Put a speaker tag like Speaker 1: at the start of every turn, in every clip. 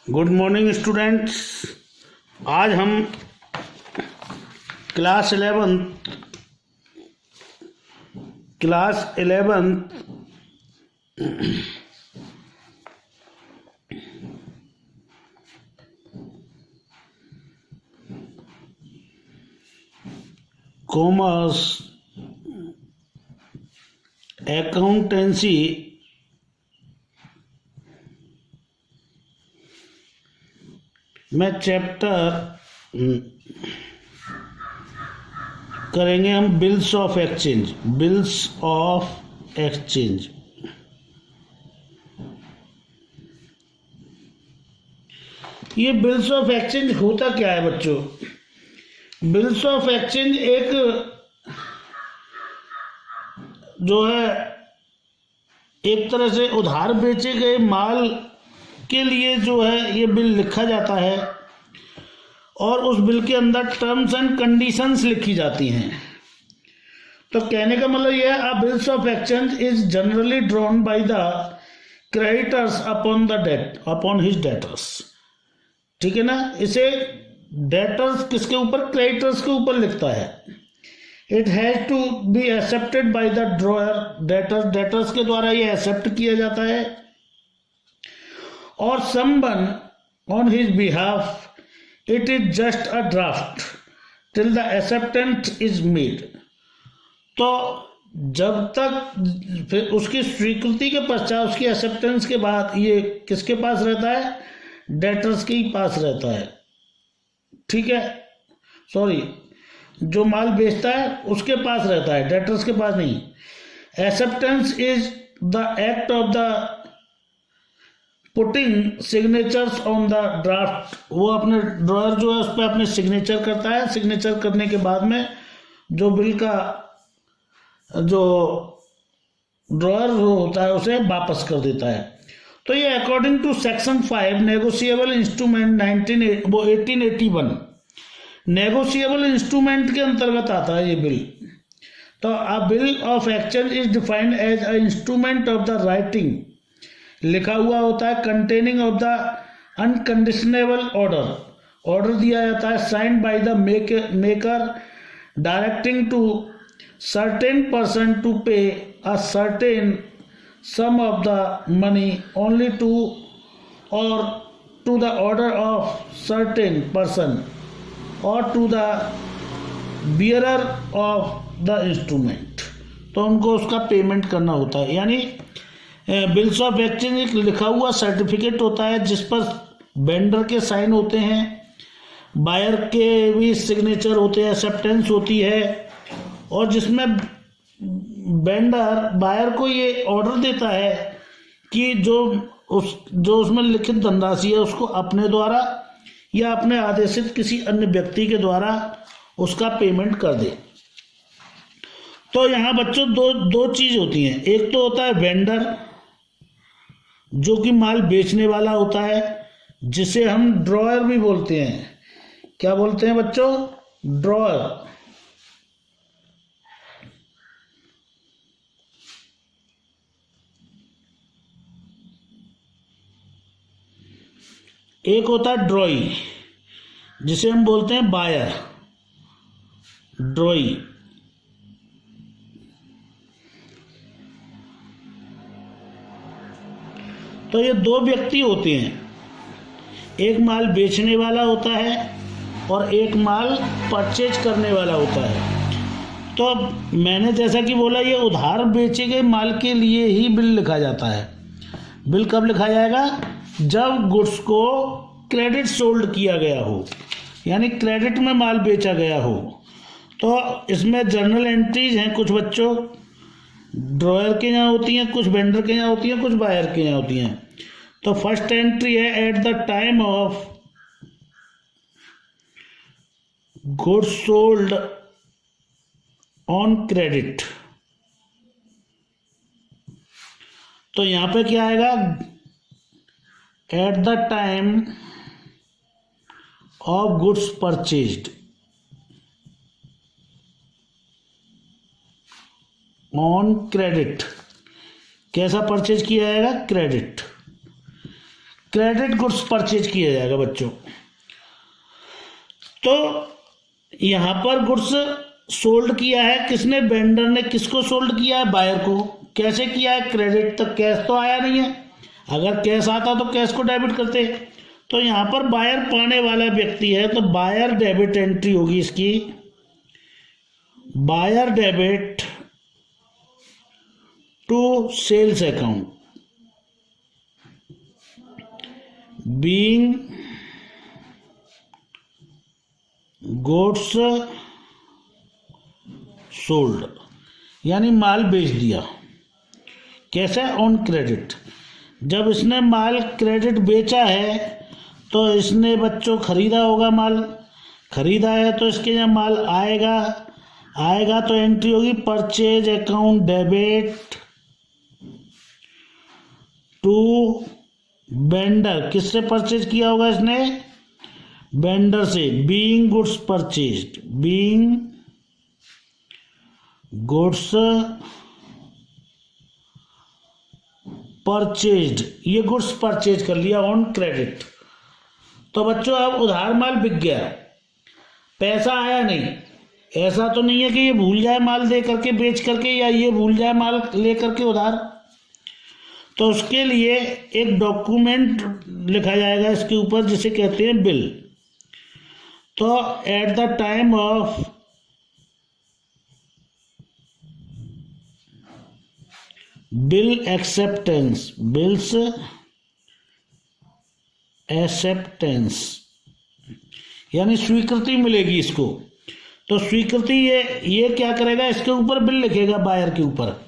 Speaker 1: Good morning students. आज हम class 11 commerce accountancy में चैप्टर करेंगे हम बिल्स ऑफ एक्सचेंज। ये बिल्स ऑफ एक्सचेंज होता क्या है बच्चों? बिल्स ऑफ एक्सचेंज एक जो है एक तरह से उधार बेचे गए माल के लिए जो है ये बिल लिखा जाता है और उस बिल के अंदर टर्म्स एंड कंडीशंस लिखी जाती हैं। तो कहने का मतलब यह है, bills of exchange is generally drawn by the creditors upon his debtors. ठीक है ना? इसे डेटर्स किसके ऊपर? क्रेडिटर्स के ऊपर लिखता है। It has to be accepted by the drawer. Debtors के द्वारा ये एक्सेप्ट किया जाता है और someone on his behalf, it is just a draft till the acceptance is made। तो जब तक फिर उसकी स्वीकृति के पश्चात, उसकी एक्सेप्टेंस के बाद ये किसके पास रहता है? डेटर्स के ही पास रहता है। ठीक है, सॉरी, जो माल बेचता है उसके पास रहता है, डेटर्स के पास नहीं। Acceptance is the act of the putting signatures on the draft. वो अपने ड्रॉअर जो है उस पर अपने सिग्नेचर करता है। सिग्नेचर करने के बाद में जो बिल का जो ड्रॉअर होता है उसे वापस कर देता है। तो ये according to section 5 negotiable instrument 1881 negotiable instrument के अंतर्गत आता है ये बिल। तो a bill of exchange is defined as a instrument of the writing, लिखा हुआ होता है, containing of the unconditionable order दिया जाता है, signed by the maker directing to certain person to pay a certain sum of the money only to और to the order of certain person और to the bearer of the instrument. तो उनको उसका payment करना होता है। यानी bills of exchange एक लिखा हुआ सर्टिफिकेट होता है जिस पर वेंडर के साइन होते हैं, बायर के भी सिग्नेचर होते हैं, एक्सेप्टेंस होती है, और जिसमें वेंडर बायर को ये ऑर्डर देता है कि जो उसमें लिखित धनराशि है उसको अपने द्वारा या अपने आदेशित किसी अन्य व्यक्ति के द्वारा उसका पेमेंट कर दे। तो यहाँ बच्चों दो चीज होती हैं। एक तो होता है वेंडर जो कि माल बेचने वाला होता है, जिसे हम ड्रॉअर भी बोलते हैं। क्या बोलते हैं बच्चों? ड्रॉअर। एक होता है ड्रॉई जिसे हम बोलते हैं बायर, ड्रॉई। तो ये दो व्यक्ति होते हैं, एक माल बेचने वाला होता है और एक माल परचेज करने वाला होता है। तो मैंने जैसा कि बोला, ये उधार बेचे गए माल के लिए ही बिल लिखा जाता है। बिल कब लिखा जाएगा? जब गुड्स को क्रेडिट सोल्ड किया गया हो, यानी क्रेडिट में माल बेचा गया हो। तो इसमें जर्नल एंट्रीज हैं, कुछ बच्चों ड्रॉअर के यहाँ होती हैं, कुछ वेंडर के यहाँ होती हैं, कुछ बायर के यहाँ होती हैं। तो फर्स्ट एंट्री है eight the time of goods sold on credit. तो यहां पे क्या आएगा? Eight the time of goods purchased on credit. कैसा परचेज किया जाएगा? क्रेडिट। क्रेडिट गुड्स परचेज किया जाएगा बच्चों। तो यहां पर गुड्स सोल्ड किया है किसने, वेंडर ने। किसको सोल्ड किया है, बायर को। कैसे किया है, क्रेडिट तक। कैश तो आया नहीं है, अगर कैश आता तो कैश को डेबिट करते। तो यहां पर बायर पाने वाला व्यक्ति है, तो बायर डेबिट एंट्री होगी इसकी, buyer debit to sales account being goods sold, यानी माल बेच दिया। कैसे, ऑन क्रेडिट। जब इसने माल क्रेडिट बेचा है तो इसने बच्चों खरीदा होगा, माल खरीदा है तो इसके जब माल आएगा तो एंट्री होगी purchase account debit to vendor. किससे परचेज किया होगा इसने, वेंडर से। Being goods purchased, being goods purchased, ये गुड्स परचेज कर लिया ऑन क्रेडिट। तो बच्चों अब उधार माल बिक गया, पैसा आया नहीं। ऐसा तो नहीं है कि ये भूल जाए माल दे करके, बेच करके, या ये भूल जाए माल ले करके उधार। तो उसके लिए एक डॉक्यूमेंट लिखा जाएगा इसके ऊपर जिसे कहते हैं बिल। तो eight the time of bill acceptance, bills acceptance यानी स्वीकृति मिलेगी इसको। तो स्वीकृति ये क्या करेगा, इसके ऊपर बिल लिखेगा बायर के ऊपर।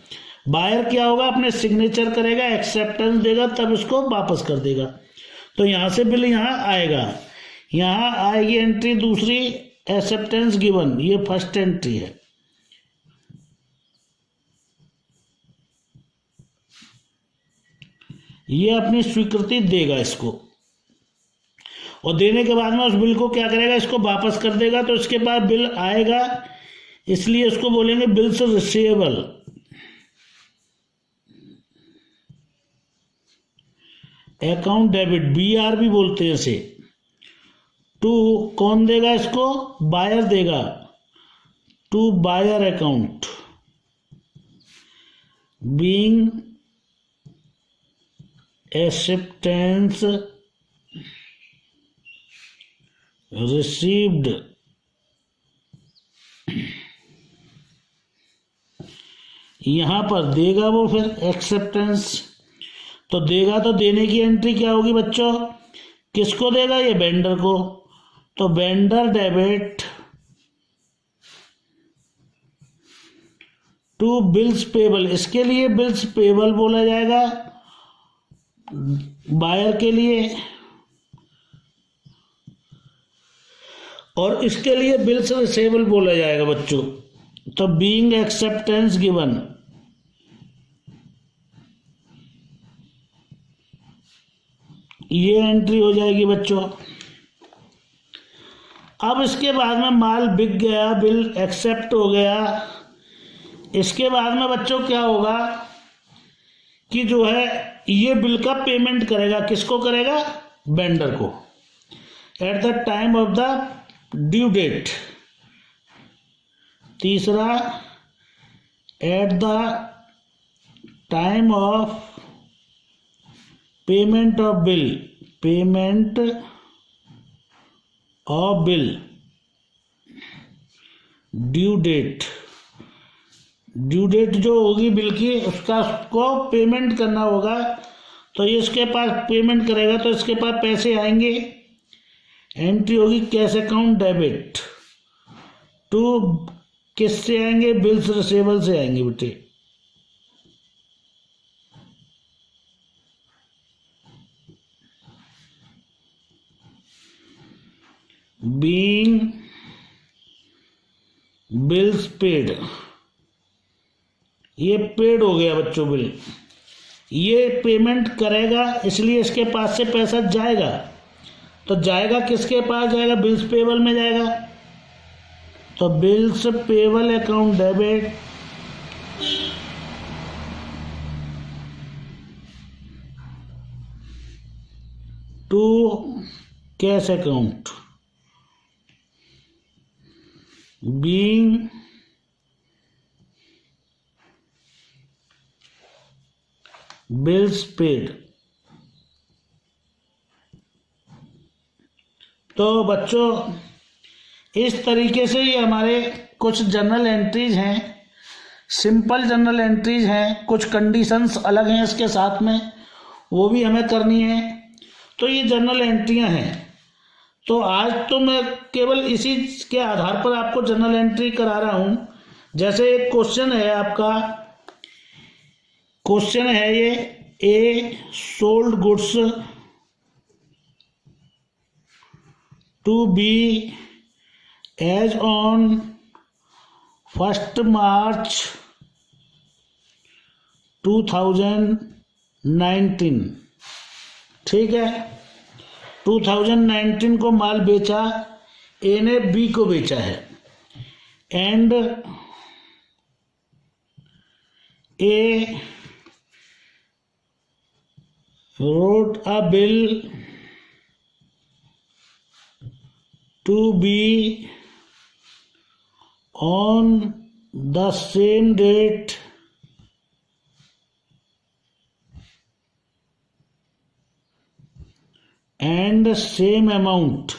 Speaker 1: बायर क्या होगा, अपने सिग्नेचर करेगा, एक्सेप्टेंस देगा, तब इसको वापस कर देगा। तो यहां से बिल यहां आएगा, यहां आएगी एंट्री दूसरी, एक्सेप्टेंस गिवन, ये फर्स्ट एंट्री है। ये अपनी स्वीकृति देगा इसको, और देने के बाद में उस बिल को क्या करेगा, इसको वापस कर देगा। तो इसके बाद बिल आएगा, इसलिए इसको बोलेंगे bills receivable. Account debit, BR भी बोलते हैं इसे। टू कौन देगा इसको, बायर देगा, to buyer account being acceptance received यहां पर देगा वो, फिर एक्सेप्टेंस तो देगा। तो देने की एंट्री क्या होगी बच्चों, किसको देगा, ये वेंडर को। तो vendor debit to bills payable, इसके लिए बिल्स पेबल बोला जाएगा बायर के लिए, और इसके लिए बिल्स रिसीवेबल बोला जाएगा बच्चों। तो बीइंग एक्सेप्टेंस गिवन, ये एंट्री हो जाएगी बच्चों। अब इसके बाद में माल बिक गया, बिल एक्सेप्ट हो गया। इसके बाद में बच्चों क्या होगा कि जो है ये बिल का पेमेंट करेगा, किसको करेगा, वेंडर को। At the time of the due date, तीसरा at the time of payment of bill, payment of bill, due date, due date जो होगी बिल की, उसका उसको पेमेंट करना होगा। तो ये इसके पास पेमेंट करेगा तो इसके पास पैसे आएंगे, एंट्री होगी कैश अकाउंट डेबिट टू, किससे आएंगे, बिल्स रिसीवेबल से आएंगे बेटे। बीइंग बिल्स पेड, ये पेड हो गया बच्चों बिल, ये पेमेंट करेगा, इसलिए इसके पास से पैसा जाएगा। तो जाएगा किसके पास जाएगा, बिल्स पेबल में जाएगा। तो bills payable account debit cash account being bills paid। तो बच्चों इस तरीके से ये हमारे कुछ जर्नल एंट्रीज हैं, सिंपल जर्नल एंट्रीज हैं, कुछ कंडीशंस अलग हैं इसके साथ में, वो भी हमें करनी है। तो ये जर्नल एंट्रियां हैं। तो आज तो मैं केवल इसी के आधार पर आपको जर्नल एंट्री करा रहा हूँ। जैसे एक क्वेश्चन है आपका, क्वेश्चन है ये, A sold goods to B as on 1 March 2019। ठीक है, 2019 को माल बेचा, ए ने बी को बेचा है, and A wrote a bill to be on the same date and same amount,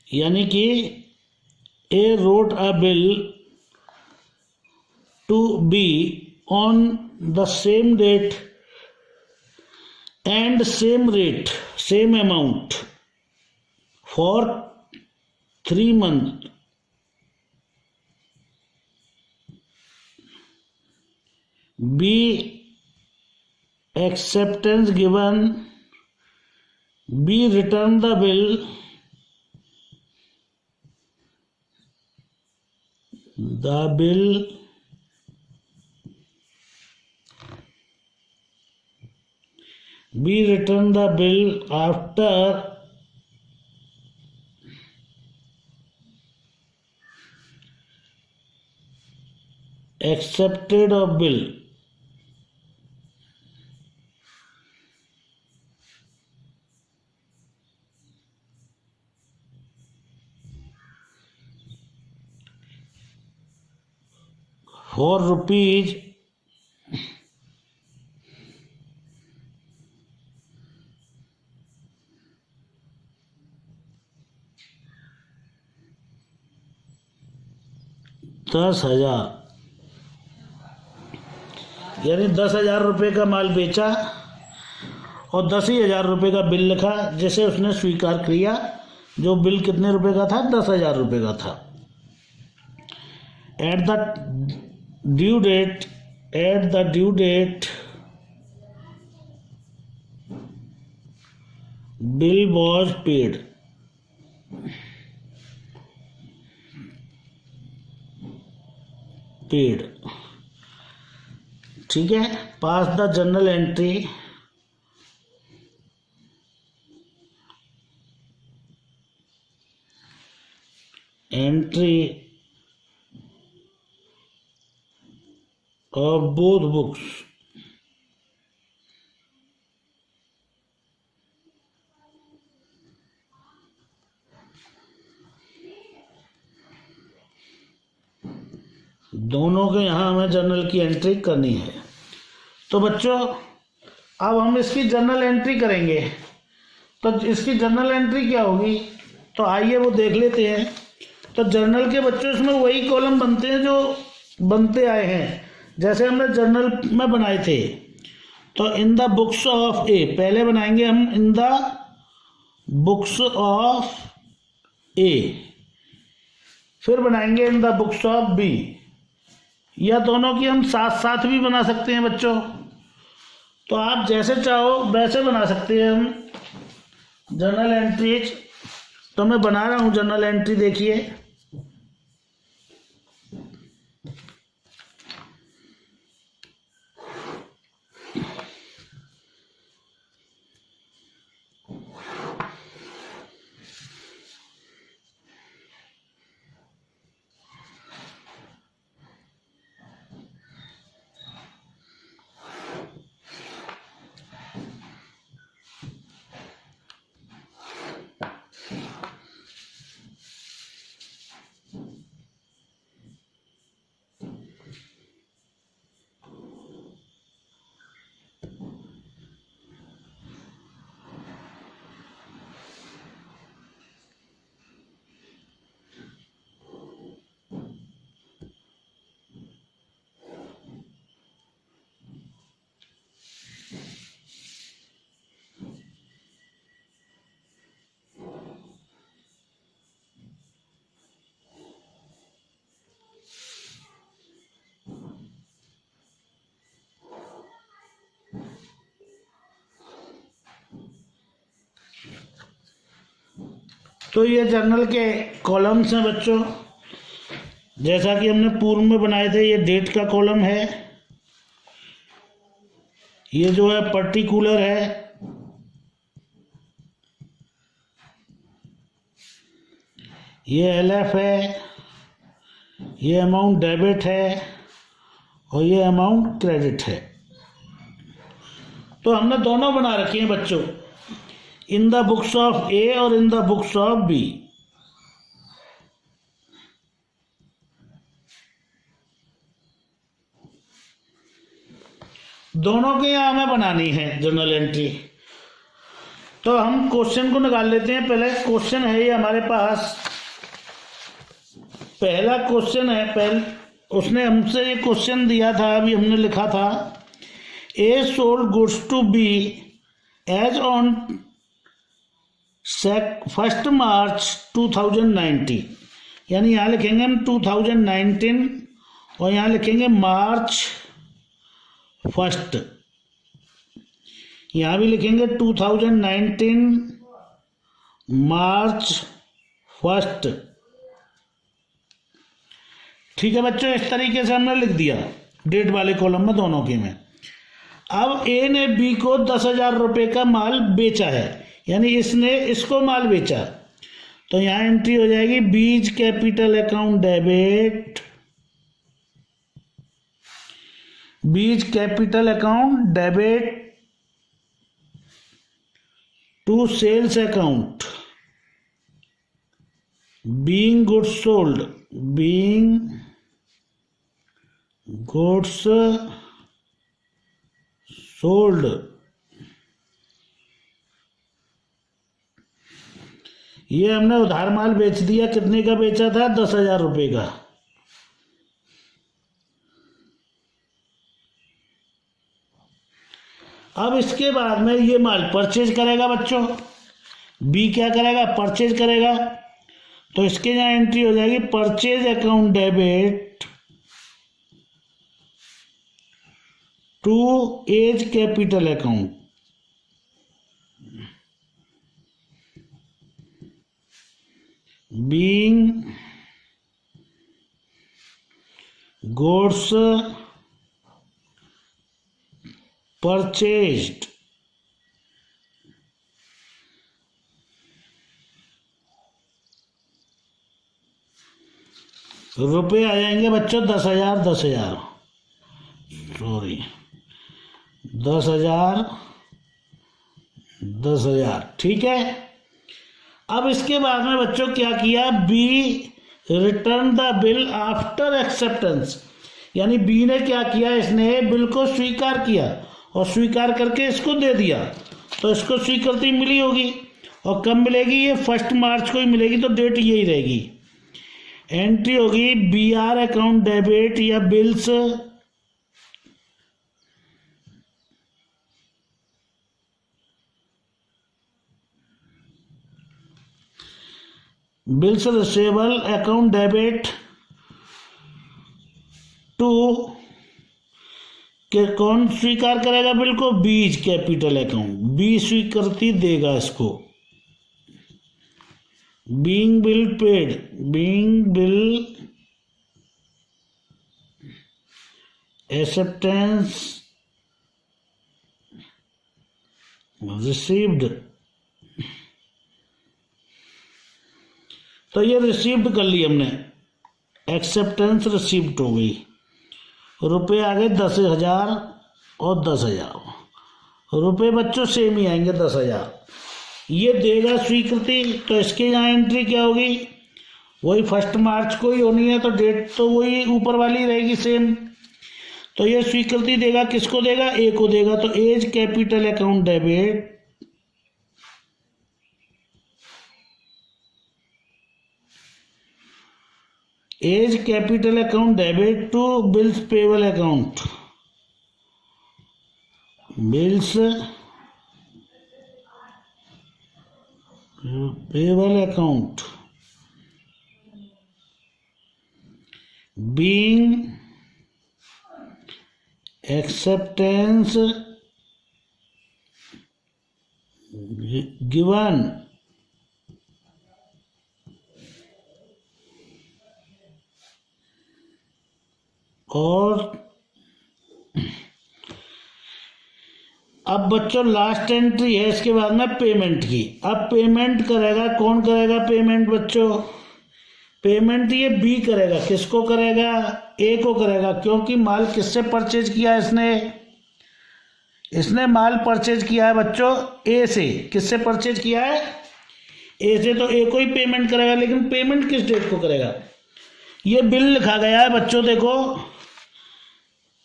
Speaker 1: यानी कि A wrote a bill to B on the same date and same rate, same amount for 3 months B acceptance given, B return the bill, be return the bill after accepted of bill, for rupees 10,000, यानी 10,000 रुपये का माल बेचा और 10,000 रुपये का bill लिखा, जिसे उसने स्वीकार किया। जो बिल कितने रुपए का था? 10,000 रुपये का था। At the due date bill was paid. ठीक है, pass the journal entry of both books। दोनों के यहाँ हमें जर्नल की एंट्री करनी है। तो बच्चों अब हम इसकी जर्नल एंट्री करेंगे। तो इसकी जर्नल एंट्री क्या होगी, तो आइए वो देख लेते हैं। तो जर्नल के बच्चों इसमें वही कॉलम बनते हैं जो बनते आए हैं, जैसे हमने जर्नल में बनाए थे। तो in the books of A पहले बनाएंगे हम, in the books of A, फिर बनाएंगे in the books of B. या दोनों की हम साथ साथ भी बना सकते हैं बच्चों। तो आप जैसे चाहो वैसे बना सकते हैं हम जर्नल एंट्रीज। तो मैं बना रहा हूँ जर्नल एंट्री, देखिए। तो ये जर्नल के कॉलम्स हैं बच्चों, जैसा कि हमने पूर्व में बनाए थे। ये डेट का कॉलम है, ये जो है पर्टिकुलर है, ये एलएफ है, ये अमाउंट डेबिट है और ये अमाउंट क्रेडिट है। तो हमने दोनों बना रखी हैं बच्चों, in the books of A और in the books of B. दोनों के यहाँ हमें बनानी है जर्नल एंट्री। तो हम क्वेश्चन को निकाल लेते हैं। पहले क्वेश्चन है ये हमारे पास, पहला क्वेश्चन है। उसने हमसे ये क्वेश्चन दिया था, अभी हमने लिखा था A sold goods to B as on 1 March 2019, यानी यहाँ लिखेंगे हम 2019 और यहाँ लिखेंगे मार्च 1। यहाँ भी लिखेंगे 2019 मार्च 1। ठीक है बच्चों, इस तरीके से हमने लिख दिया डेट वाले कॉलम में दोनों के में। अब ए ने बी को 10,000 रुपये का माल बेचा है, यानी इसने इसको माल बेचा, तो यहाँ एंट्री हो जाएगी B's capital account debit, B's capital account debit to sales account being goods sold, being goods sold. ये हमने उधार माल बेच दिया, कितने का बेचा था? 10,000 रुपये का। अब इसके बाद में ये माल परचेज करेगा बच्चों, बी क्या करेगा? परचेज करेगा। तो इसके यहाँ एंट्री हो जाएगी purchase account debit to A's capital account, being goods purchased. रुपये आ जाएंगे बच्चों 10,000 10,000, सॉरी 10,000 10,000। ठीक है। अब इसके बाद में बच्चों क्या किया? B return the bill after acceptance, यानी बी ने क्या किया? इसने बिल को स्वीकार किया और स्वीकार करके इसको दे दिया। तो इसको स्वीकृति मिली होगी, और कब मिलेगी? ये 1 मार्च को ही मिलेगी, तो डेट यही रहेगी। एंट्री होगी बी आर अकाउंट डेबिट या bills bills receivable account debit to के कौन स्वीकार करेगा बिल को? बीज कैपिटल अकाउंट, बी स्वीकृति देगा इसको। Being bill paid, being bill acceptance received. तो ये रिसीव्ड कर ली हमने, एक्सेप्टेंस रिसीव्ड हो गई। रुपए आ गए 10,000 और 10,000। रुपए बच्चों सेम ही आएंगे 10,000। ये देगा स्वीकृति, तो इसके यहाँ एंट्री क्या होगी, वही 1 मार्च को ही होनी है, तो डेट तो वही ऊपर वाली रहेगी सेम। तो ये स्वीकृति देगा, किसको देगा, ए को देगा। तो A's capital account debit A's capital account debit to bills payable account, bills payable account being acceptance given और अब बच्चों लास्ट एंट्री है इसके बाद में पेमेंट की। अब पेमेंट करेगा कौन, करेगा पेमेंट बच्चों, पेमेंट ये बी करेगा, किसको करेगा, ए को करेगा, क्योंकि माल किससे परचेज किया है इसने माल परचेज किया है बच्चों ए से। किससे परचेज किया है, ए से, तो ए को ही पेमेंट करेगा। लेकिन पेमेंट किस डेट को करेगा, ये बिल लिखा गया है बच्चों, देखो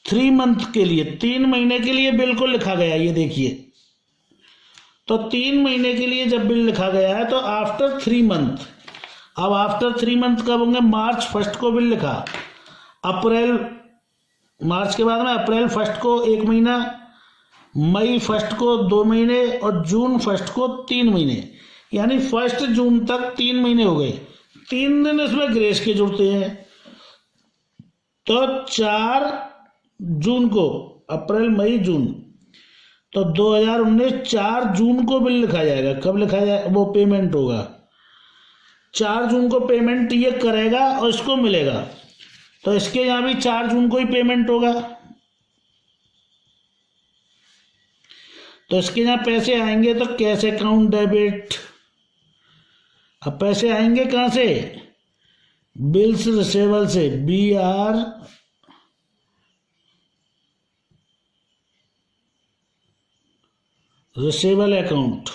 Speaker 1: 3 मंथ के लिए, 3 महीने के लिए बिल को लिखा गया है, ये देखिए। तो 3 महीने के लिए जब बिल लिखा गया है तो आफ्टर 3 मंथ, अब आफ्टर 3 मंथ कब होंगे, मार्च 1 को बिल लिखा, अप्रैल, मार्च के बाद में अप्रैल 1 को 1 महीना, मई 1 को 2 महीने और जून 1 को 3 महीने, यानी 1 जून तक 3 महीने हो गए। 3 दिन इसमें ग्रेस के जुड़ते हैं। तो 4 जून को, अप्रैल मई जून, तो 2019 4 जून को बिल लिखा जाएगा। कब लिखा जाए, वो पेमेंट होगा 4 जून को, पेमेंट ये करेगा और इसको मिलेगा। तो इसके यहाँ भी 4 जून को ही पेमेंट होगा। तो इसके यहाँ पैसे आएंगे तो कैश अकाउंट डेबिट। अब पैसे आएंगे कहां से, बिल्स रिसेबल से, BR रिसेबल अकाउंट।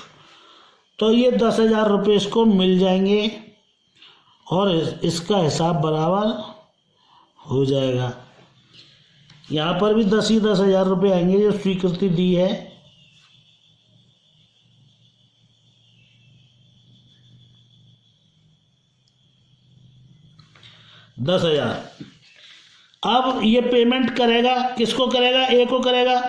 Speaker 1: तो ये 10,000 रुपये इसको मिल जाएंगे और इसका हिसाब बराबर हो जाएगा। यहाँ पर भी 10,000 रुपये आएंगे जो स्वीकृति दी है। अब ये पेमेंट करेगा, किसको करेगा, ए को करेगा।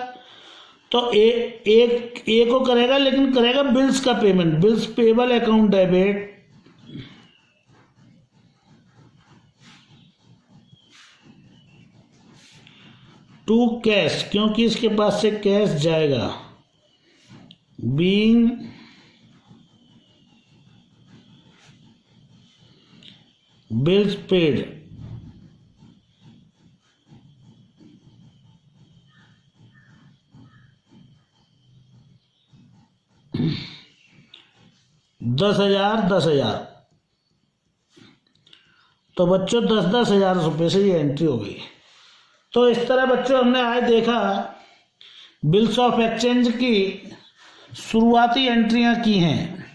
Speaker 1: तो ए को करेगा, लेकिन करेगा बिल्स का payment, bills payable account debit to cash, क्योंकि इसके पास से कैश जाएगा, बीइंग बिल्स पेड, दस हजार। तो बच्चों 10,000 रुपये से ये एंट्री हो गई। तो इस तरह बच्चों हमने आज देखा बिल्स ऑफ एक्सचेंज की शुरुआती एंट्रियां की हैं।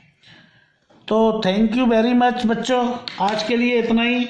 Speaker 1: तो थैंक यू वेरी मच बच्चों, आज के लिए इतना ही।